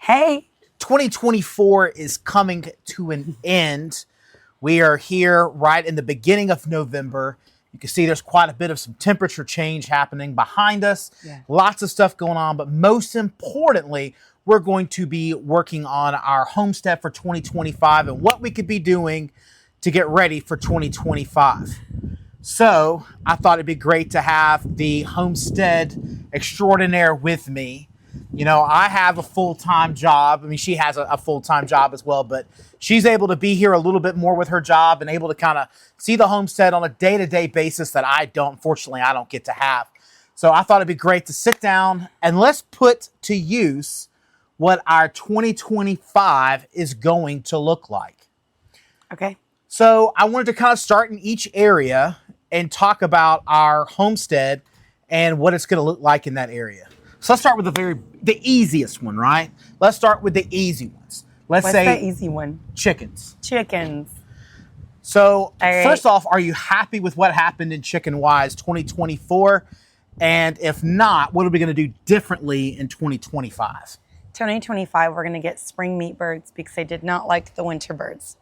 Hey. 2024 is coming to an end. We are here right in the beginning of November. You can see there's quite a bit of some temperature change happening behind us. Yeah. Lots of stuff going on, but most importantly, we're going to be working on our homestead for 2025 and what we could be doing to get ready for 2025. So I thought it'd be great to have the homestead extraordinaire with me. You know, I have a full-time job. I mean, she has a full-time job as well, but she's able to be here a little bit more with her job and able to kind of see the homestead on a day-to-day basis that unfortunately, I don't get to have. So I thought it'd be great to sit down and let's put to use what our 2025 is going to look like. Okay. So I wanted to kind of start in each area and talk about our homestead and what it's going to look like in that area. So let's start with the easiest one, right? Let's start with the easy ones. What's the easy one? Chickens. Chickens. So right. First off, are you happy with what happened in chicken-wise 2024? And if not, what are we going to do differently in 2025? 2025, we're going to get spring meat birds because I did not like the winter birds.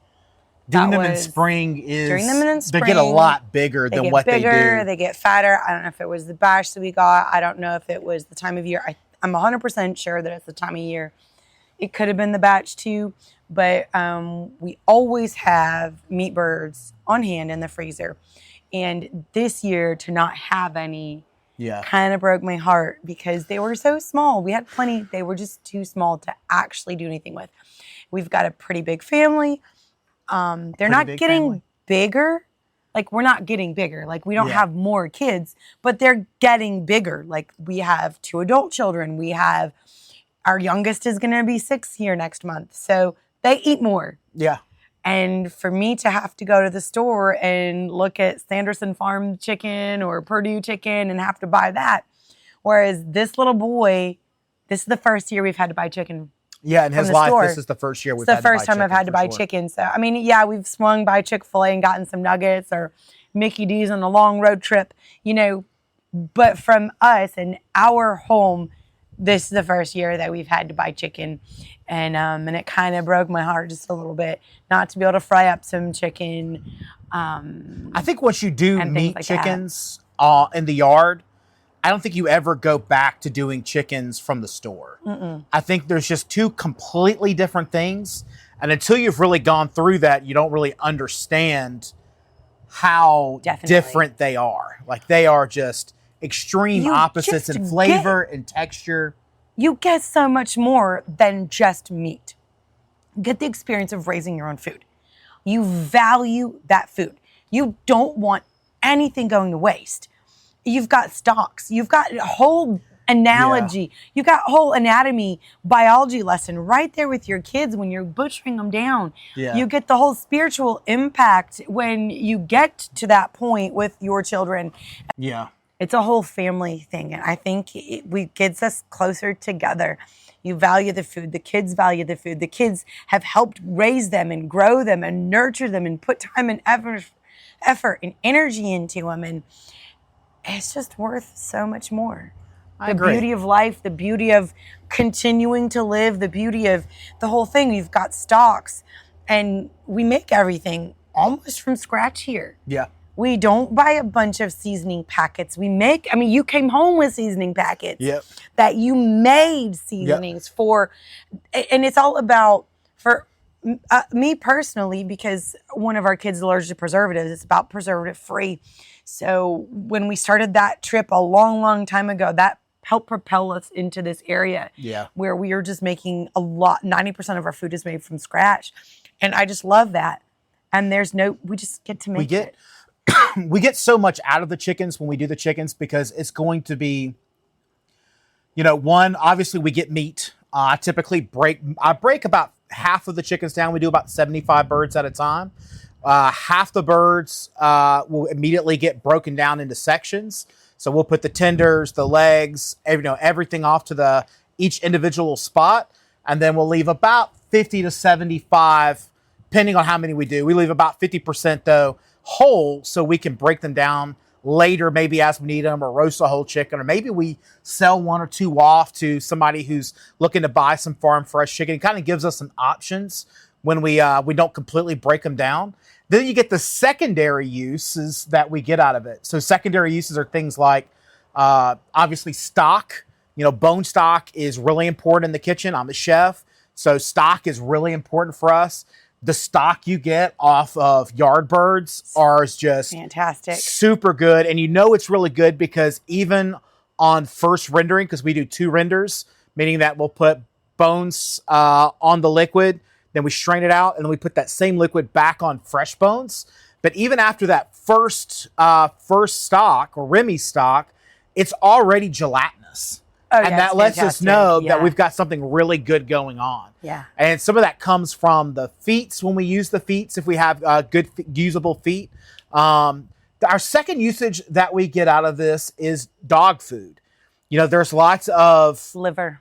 Doing them in spring they get a lot bigger than what they do. They get fatter. I don't know if it was the bash that we got. I don't know if it was the time of year. I'm 100% sure that it's the time of year. It could have been the batch too, but we always have meat birds on hand in the freezer. And this year to not have any kind of broke my heart because they were so small. We had plenty. They were just too small to actually do anything with. We've got a pretty big family. They're not getting bigger. Like, we're not getting bigger. Like, we don't have more kids, but they're getting bigger. Like, we have 2 adult children. Our youngest is going to be 6 here next month. So they eat more. Yeah. And for me to have to go to the store and look at Sanderson Farm chicken or Purdue chicken and have to buy that. Whereas this little boy, this is the first year we've had to buy chicken. Yeah, in his life, this is the first year we've had to buy chicken. It's the first time I've had to buy chicken. So, I mean, yeah, we've swung by Chick-fil-A and gotten some nuggets or Mickey D's on a long road trip, you know. But from us and our home, this is the first year that we've had to buy chicken. And it kind of broke my heart just a little bit not to be able to fry up some chicken. I think once you do meat like chickens in the yard, I don't think you ever go back to doing chickens from the store. Mm-mm. I think there's just 2 completely different things. And until you've really gone through that, you don't really understand how different they are. Like, they are just extreme opposites in flavor and texture. You get so much more than just meat. You get the experience of raising your own food. You value that food. You don't want anything going to waste. You've got stocks. You've got a whole analogy. You've got a whole anatomy, biology lesson right there with your kids when you're butchering them down. Yeah. You get the whole spiritual impact when you get to that point with your children. Yeah. It's a whole family thing. And I think it gets us closer together. You value the food. The kids value the food. The kids have helped raise them and grow them and nurture them and put time and effort and energy into them. And it's just worth so much more. I agree. Beauty of life, the beauty of continuing to live, the beauty of the whole thing. We've got stocks and we make everything almost from scratch here. Yeah. We don't buy a bunch of seasoning packets. You came home with seasoning packets that you made seasonings for. And it's all about, for me personally, because one of our kids is allergic to preservatives, it's about preservative-free. So when we started that trip a long, long time ago, that helped propel us into this area where we are just making 90% of our food is made from scratch. And I just love that. And we just get to make it. We get so much out of the chickens when we do the chickens because it's going to be, obviously we get meat. I break about half of the chickens down. We do about 75 birds at a time. Half the birds will immediately get broken down into sections. So we'll put the tenders, the legs, everything off to each individual spot. And then we'll leave about 50 to 75, depending on how many we do. We leave about 50% though whole so we can break them down later, maybe as we need them, or roast a whole chicken, or maybe we sell 1 or 2 off to somebody who's looking to buy some farm fresh chicken. It kind of gives us some options when we don't completely break them down. Then you get the secondary uses that we get out of it. So secondary uses are things like obviously stock. Bone stock is really important in the kitchen. I'm a chef, so stock is really important for us. The stock you get off of yard birds are just fantastic, super good. And it's really good because even on first rendering, because we do 2 renders, meaning that we'll put bones on the liquid, then we strain it out, and then we put that same liquid back on fresh bones. But even after that first stock or Remy stock, it's already gelatinous. Oh, and that lets us know that we've got something really good going on. Yeah. And some of that comes from the feet when we use the feet, if we have good usable feet. Our second usage that we get out of this is dog food. There's lots of liver.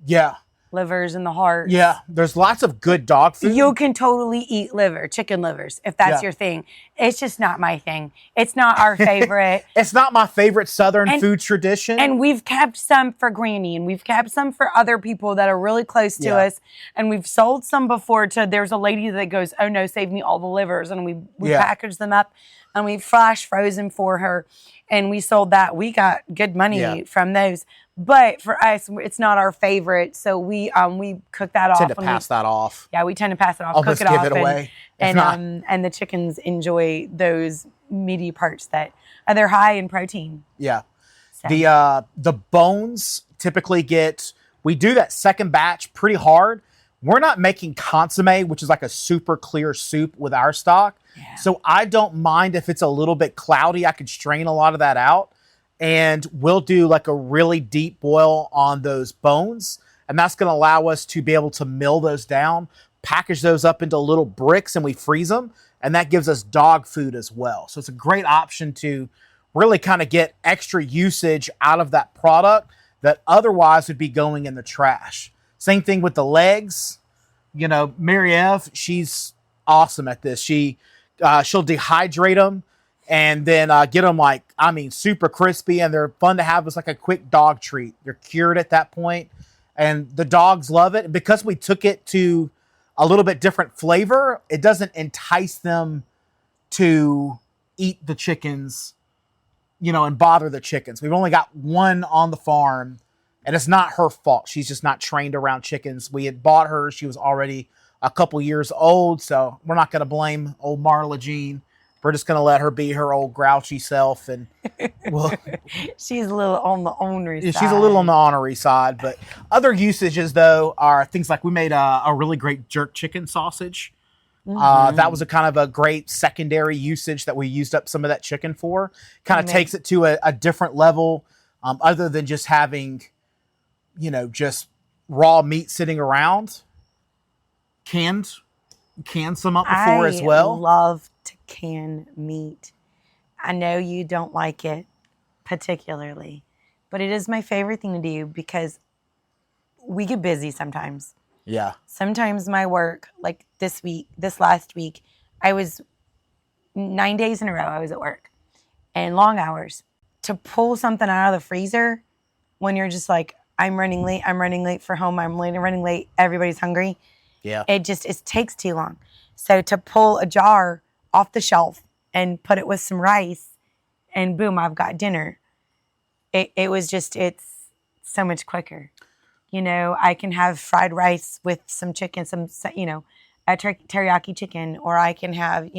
Yeah. Livers in the heart. Yeah, there's lots of good dog food. You can totally eat chicken livers, if that's your thing. It's just not my thing. It's not our favorite. It's not my favorite Southern food tradition. And we've kept some for Granny, and we've kept some for other people that are really close to us. And we've sold some before there's a lady that goes, oh no, save me all the livers. And we package them up and we flash frozen for her. And we sold that. We got good money from those. But for us, it's not our favorite, so we cook that off. Tend to pass that off. Yeah, we tend to pass it off, Almost cook it give off, it away. and the chickens enjoy those meaty parts that they're high in protein. Yeah, So. the bones typically we do that second batch pretty hard. We're not making consomme, which is like a super clear soup with our stock. Yeah. So I don't mind if it's a little bit cloudy. I could strain a lot of that out. And we'll do like a really deep boil on those bones. And that's going to allow us to be able to mill those down, package those up into little bricks, and we freeze them. And that gives us dog food as well. So it's a great option to really kind of get extra usage out of that product that otherwise would be going in the trash. Same thing with the legs. Mary Eve, she's awesome at this. She'll dehydrate them and then get them super crispy, and they're fun to have as like a quick dog treat. They're cured at that point, and the dogs love it. Because we took it to a little bit different flavor, it doesn't entice them to eat the chickens, and bother the chickens. We've only got 1 on the farm, and it's not her fault. She's just not trained around chickens. We had bought her. She was already a couple years old, so we're not going to blame old Marla Jean. We're just going to let her be her old grouchy self. And she's a little on the ornery side. She's a little on the ornery side. But other usages, though, are things like we made a really great jerk chicken sausage. Mm-hmm. That was a kind of a great secondary usage that we used up some of that chicken for. Kind of takes it to a different level, other than just having, just raw meat sitting around. Canned some up before as well. I love to can meat. I know you don't like it particularly, but it is my favorite thing to do because we get busy sometimes. Yeah. Sometimes my work, like this last week, I was 9 days in a row I was at work and long hours. To pull something out of the freezer when you're just like, I'm running late for home, I'm running late, everybody's hungry. Yeah. It takes too long. So to pull a jar off the shelf and put it with some rice and boom, I've got dinner. It's so much quicker. I can have fried rice with some chicken, a teriyaki chicken, or I can have,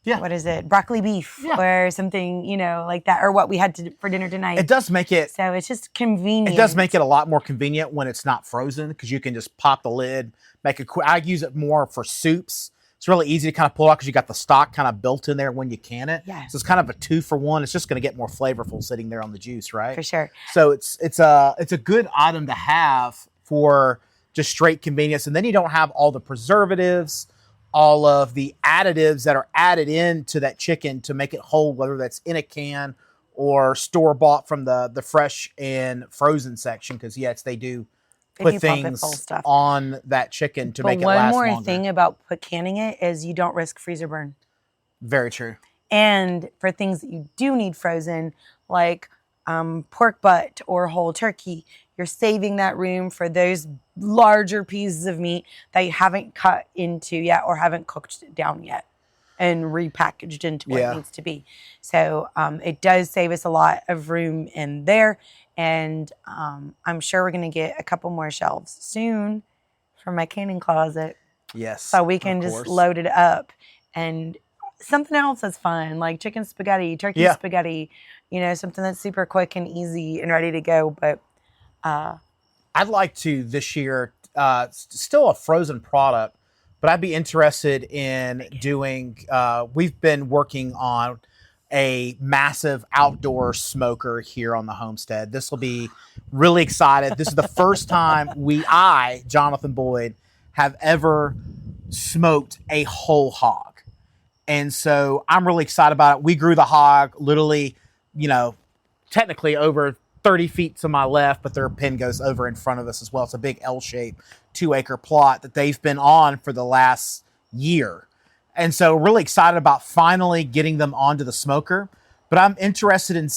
what is it? Broccoli beef or something, like that, or what we had for dinner tonight. It does make it. So it's just convenient. It does make it a lot more convenient when it's not frozen because you can just pop the lid, make it quick. I use it more for soups. It's really easy to kind of pull out because you got the stock kind of built in there when you can it. Yeah. So it's kind of a 2-for-1. It's just going to get more flavorful sitting there on the juice, right? For sure. So it's a good item to have for just straight convenience. And then you don't have all the preservatives, all of the additives that are added into that chicken to make it whole, whether that's in a can or store-bought from the fresh and frozen section. Because, yes, they do put things on that chicken to make it last longer. One more thing about canning it is you don't risk freezer burn. Very true. And for things that you do need frozen, like pork butt or whole turkey, you're saving that room for those larger pieces of meat that you haven't cut into yet or haven't cooked down yet and repackaged into what it needs to be. So it does save us a lot of room in there. And I'm sure we're going to get a couple more shelves soon for my canning closet. Yes. So we can just load it up. And something else that's fun, like chicken spaghetti, turkey spaghetti, you know, something that's super quick and easy and ready to go. But I'd like to this year, still a frozen product, but I'd be interested in doing, we've been working on a massive outdoor smoker here on the homestead. This will be really excited. This is the first time Jonathan Boyd, have ever smoked a whole hog. And so I'm really excited about it. We grew the hog literally, you know, technically over 30 feet to my left, but their pen goes over in front of us as well. It's a big L-shaped 2-acre plot that they've been on for the last year. And so really excited about finally getting them onto the smoker. But I'm interested in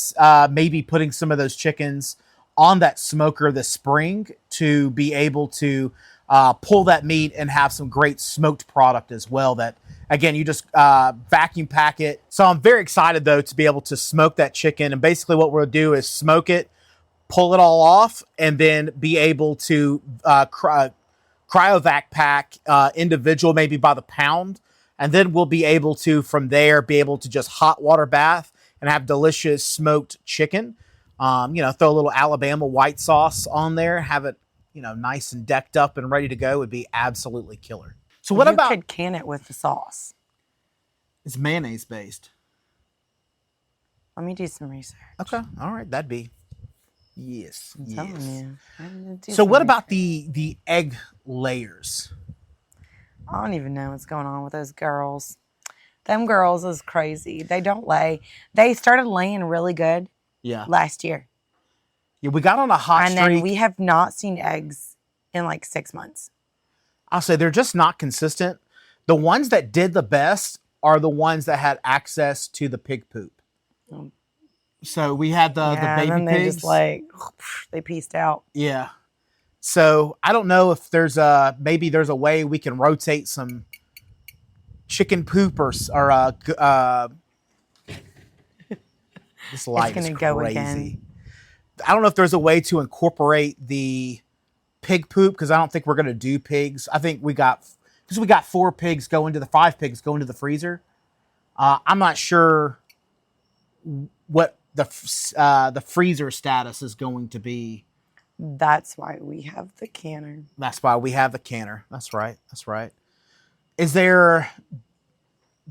maybe putting some of those chickens on that smoker this spring to be able to pull that meat and have some great smoked product as well. That, again, you just vacuum pack it. So I'm very excited, though, to be able to smoke that chicken. And basically what we'll do is smoke it, pull it all off, and then be able to cryovac pack individual, maybe by the pound. And then we'll be able to, from there, be able to just hot water bath and have delicious smoked chicken. You know, throw a little Alabama white sauce on there, have it, you know, nice and decked up and ready to go would be absolutely killer. So what about... You could can it with the sauce. It's mayonnaise based. Let me do some research. Okay. All right. That'd be... Yes. I'm telling you. So what about the egg layers? I don't even know what's going on with those girls. Them girls is crazy. They don't lay. They started laying really good last year. Yeah, we got on a hot streak. And then we have not seen eggs in like 6 months. I'll say they're just not consistent. The ones that did the best are the ones that had access to the pig poop. So we had the baby and then pigs. They just like, they pieced out. Yeah. So I don't know if there's maybe there's a way we can rotate some chicken poop or this light is crazy. Go again. I don't know if there's a way to incorporate the pig poop, because I don't think we're going to do pigs. I think we got 4 pigs go into the 5 pigs go into the freezer. I'm not sure what the freezer status is going to be. That's why we have the canner. That's why we have the canner. That's right. That's right.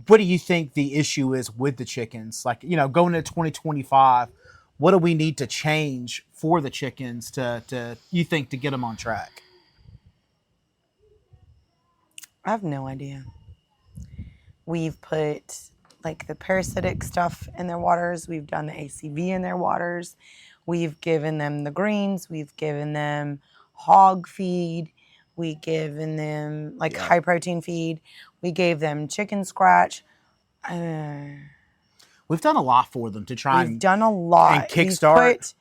What do you think the issue is with the chickens? Like, you know, going into 2025, what do we need to change for the chickens to you think, to get them on track? I have no idea. We've put like the parasitic stuff in their waters. We've done the ACV in their waters. We've given them the greens. We've given them hog feed. We've given them like high protein feed. We gave them chicken scratch. We've done a lot for them to try. We've done a lot. And kickstart. We've put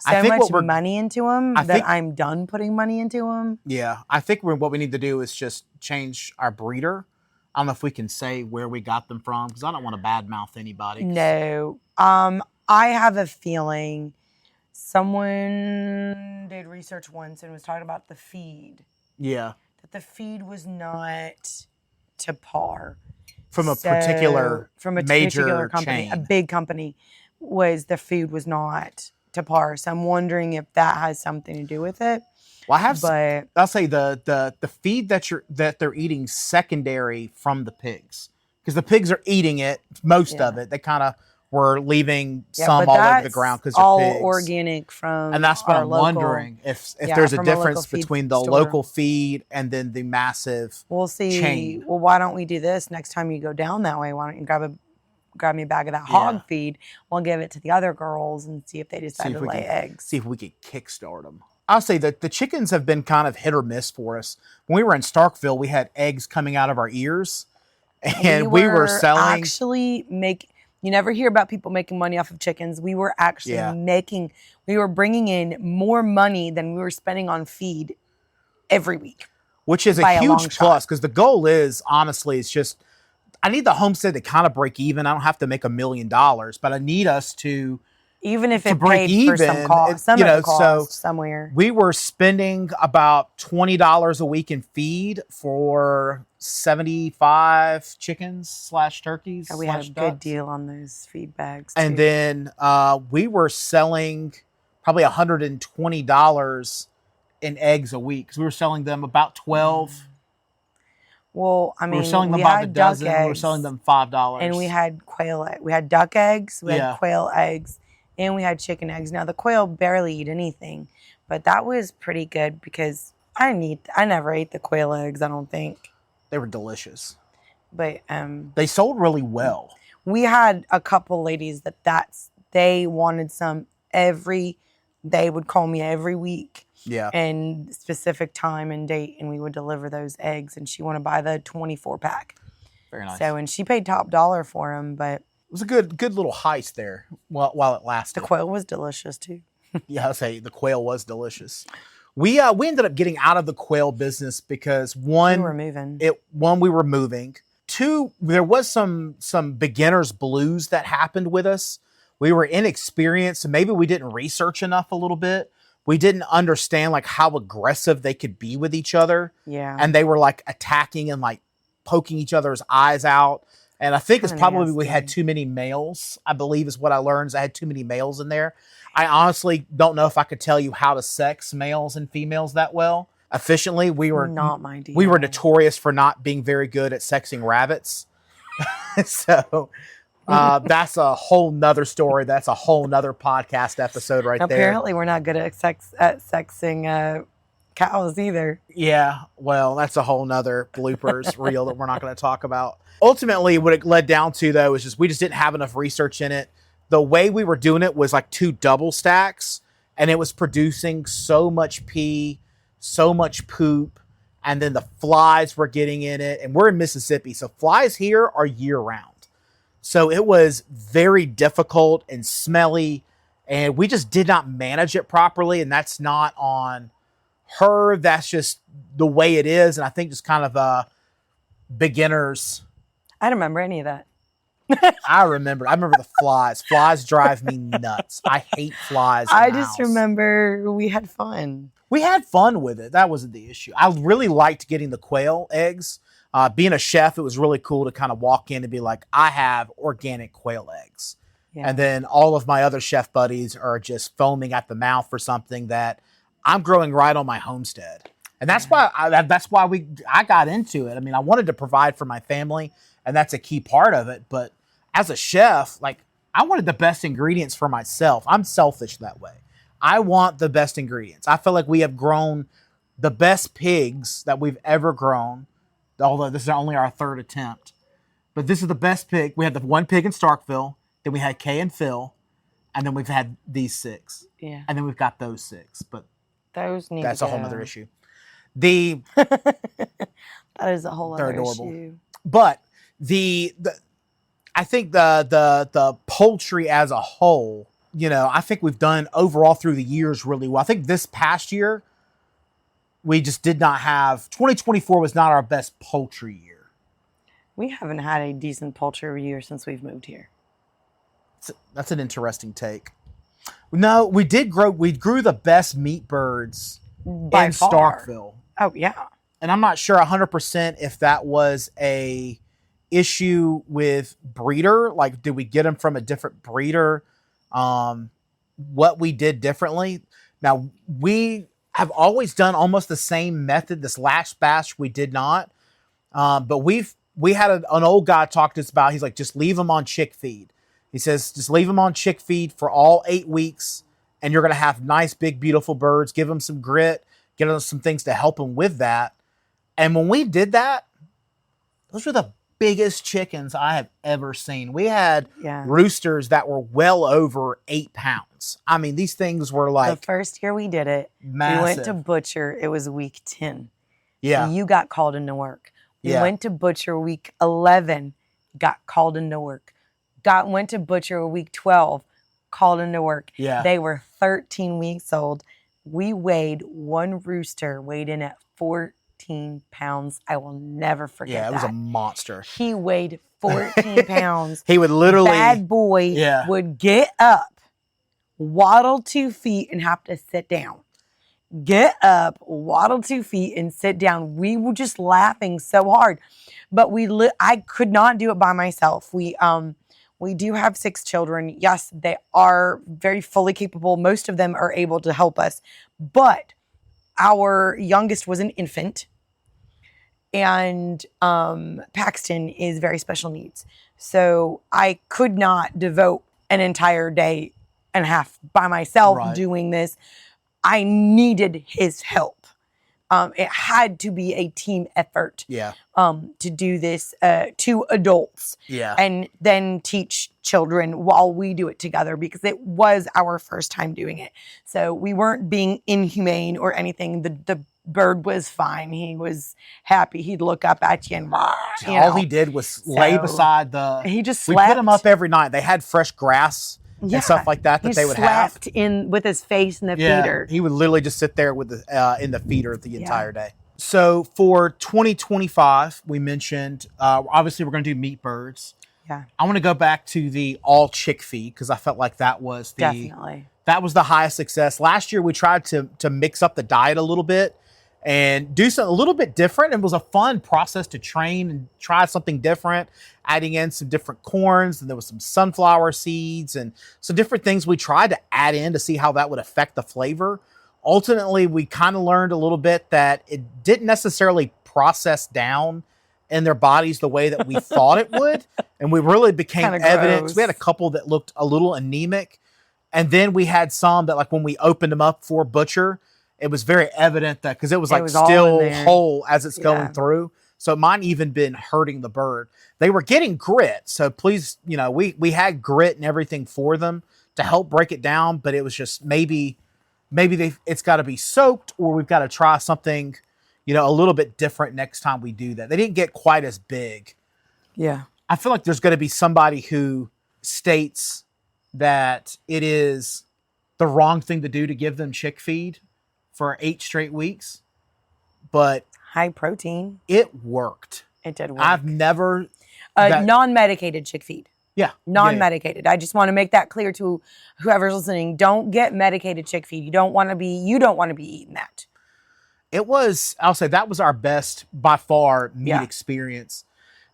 so much money into them that I'm done putting money into them. Yeah, I think what we need to do is just change our breeder. I don't know if we can say where we got them from, because I don't want to badmouth anybody. No. I have a feeling someone did research once and was talking about the feed. Yeah. That the feed was not to par. From a particular major company, chain. A big company, the food was not to par. So I'm wondering if that has something to do with it. Well, I'll say the feed that they're eating secondary from the pigs, because the pigs are eating it, most of it. They kind of were leaving some all over the ground because they're all pigs. Organic from. And that's what I'm wondering, if there's a difference between the store. local feed and then the massive We'll see. chain. Well, why don't we do this next time you go down that way? Why don't you grab me a bag of that hog feed? We'll give it to the other girls and see if they decide to lay eggs. See if we could kickstart them. I'll say that the chickens have been kind of hit or miss for us. When we were in Starkville, we had eggs coming out of our ears, and we were selling. Actually, You never hear about people making money off of chickens. We were actually we were bringing in more money than we were spending on feed every week. Which is a huge plus, because the goal is, honestly, it's just, I need the homestead to kind of break even. I don't have to make $1 million, but I need us to, even if it paid even, for some cost, so somewhere. We were spending about $20 a week in feed for 75 chickens / turkeys. We had a good deal on those feed bags too. And then we were selling probably $120 in eggs a week, because we were selling them about 12. Well, I mean, we were selling them by the dozen. We were selling them $5. And we had quail eggs. We had duck eggs. We had quail eggs. And we had chicken eggs. Now, the quail barely eat anything. But that was pretty good, because I never ate the quail eggs, I don't think. They were delicious. But they sold really well. We had a couple ladies they wanted some they would call me every week. Yeah. And specific time and date, and we would deliver those eggs, and she wanted to buy the 24 pack. Very nice. So, and she paid top dollar for them, but it was a good little heist there while it lasted. The quail was delicious too. Yeah, I'll say the quail was delicious. We ended up getting out of the quail business because one, we were moving. We were moving. Two, there was some beginner's blues that happened with us. We were inexperienced, and maybe we didn't research enough a little bit. We didn't understand like how aggressive they could be with each other. Yeah. And they were like attacking and like poking each other's eyes out. And I think it's probably nasty. We had too many males, I believe is what I learned. I had too many males in there. I honestly don't know if I could tell you how to sex males and females that well. Efficiently, we were not my deal. We were notorious for not being very good at sexing rabbits. So that's a whole nother story. That's a whole nother podcast episode there. Apparently, we're not good at sexing cows either. Yeah, well, that's a whole nother bloopers reel that we're not going to talk about. Ultimately, what it led down to, though, is we just didn't have enough research in it. The way we were doing it was like 2 double stacks, and it was producing so much pee, so much poop, and then the flies were getting in it. And we're in Mississippi, so flies here are year-round. So it was very difficult and smelly, and we just did not manage it properly, and that's not on her. That's just the way it is, and I think just kind of beginners. I don't remember any of that. I remember the flies. Flies drive me nuts. I hate flies. I just remember we had fun. We had fun with it. That wasn't the issue. I really liked getting the quail eggs. Being a chef, it was really cool to kind of walk in and be like, I have organic quail eggs. Yeah. And then all of my other chef buddies are just foaming at the mouth for something that I'm growing right on my homestead. And that's why I got into it. I mean, I wanted to provide for my family, and that's a key part of it. But as a chef, like, I wanted the best ingredients for myself. I'm selfish that way. I want the best ingredients. I feel like we have grown the best pigs that we've ever grown, although this is only our 3rd attempt. But this is the best pig. We had the 1 pig in Starkville, then we had Kay and Phil, and then we've had these 6. Yeah. And then we've got those 6. But that's a whole other issue. That is a whole other issue. But I think the poultry as a whole, I think we've done overall through the years really well. I think this past year, we just did not have, 2024 was not our best poultry year. We haven't had a decent poultry year since we've moved here. That's an interesting take. No, we grew the best meat birds in Starkville. Oh, yeah. And I'm not sure 100% if that was a issue with breeder. Like, did we get them from a different breeder? What we did differently. Now, we have always done almost the same method. This last batch, we did not. But we had an old guy talk to us about, he's like, just leave them on chick feed. He says, just leave them on chick feed for all 8 weeks, and you're going to have nice, big, beautiful birds. Give them some grit. Get them some things to help them with that. And when we did that, those were the biggest chickens I have ever seen. We had roosters that were well over 8 pounds. I mean, these things were like... The first year we did it, massive. We went to butcher. It was week 10. Yeah. So you got called into work. We went to butcher week 11, got called into work. Went to butcher week 12, called into work. Yeah. They were 13 weeks old. One rooster weighed in at 14 pounds. I will never forget that. Yeah, it was a monster. He weighed 14 pounds. He would literally... Bad boy would get up, waddle 2 feet, and have to sit down. Get up, waddle 2 feet, and sit down. We were just laughing so hard. But I could not do it by myself. We do have 6 children. Yes, they are very fully capable. Most of them are able to help us. But our youngest was an infant. And Paxton is very special needs. So I could not devote an entire day and a half by myself doing this. I needed his help. It had to be a team effort to do this to adults and then teach children while we do it together, because it was our first time doing it. So we weren't being inhumane or anything. The bird was fine. He was happy. He'd look up at you and all he did was lay beside the... He just We slept. put him up every night. They had fresh grass and stuff like that they would have. He slept in with his face in the feeder. He would literally just sit there with in the feeder the entire day. So for 2025, we mentioned, obviously we're going to do meat birds. Yeah. I want to go back to the all chick feed, because I felt like that was the highest success. Last year we tried to mix up the diet a little bit and do something a little bit different. It was a fun process to train and try something different, adding in some different corns, and there was some sunflower seeds and some different things we tried to add in to see how that would affect the flavor. Ultimately, we kind of learned a little bit that it didn't necessarily process down in their bodies the way that we thought it would. And we really became evident. We had a couple that looked a little anemic. And then we had some that, like when we opened them up for butcher, it was very evident that, because it was still whole as it's going through. So it might even been hurting the bird. They were getting grit. So please, we had grit and everything for them to help break it down. But it was just maybe it's got to be soaked, or we've got to try something, a little bit different next time we do that. They didn't get quite as big. Yeah. I feel like there's going to be somebody who states that it is the wrong thing to do to give them chick feed for 8 straight weeks, but high protein. It worked. It did work. I've never non-medicated chick feed. Yeah. Non-medicated. I just want to make that clear to whoever's listening. Don't get medicated chick feed. You don't want to be eating that. I'll say that was our best by far meat experience.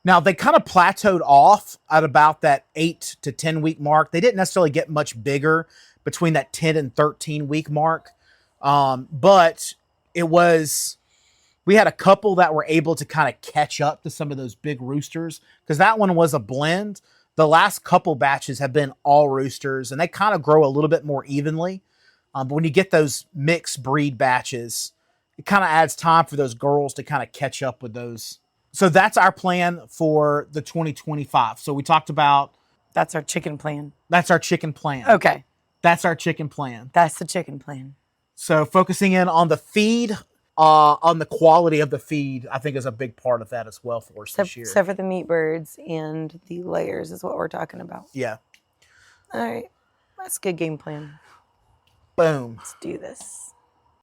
Now they kind of plateaued off at about that 8 to 10 week mark. They didn't necessarily get much bigger between that 10 and 13 week mark. But we had a couple that were able to kind of catch up to some of those big roosters, because that one was a blend. The last couple batches have been all roosters, and they kind of grow a little bit more evenly. But when you get those mixed breed batches, it kind of adds time for those girls to kind of catch up with those. So that's our plan for the 2025. So we talked about... That's our chicken plan. That's our chicken plan. Okay. That's our chicken plan. That's the chicken plan. So focusing in on the feed, on the quality of the feed, I think is a big part of that as well for us this year. Except for the meat birds and the layers is what we're talking about. Yeah. All right. That's a good game plan. Boom. Let's do this.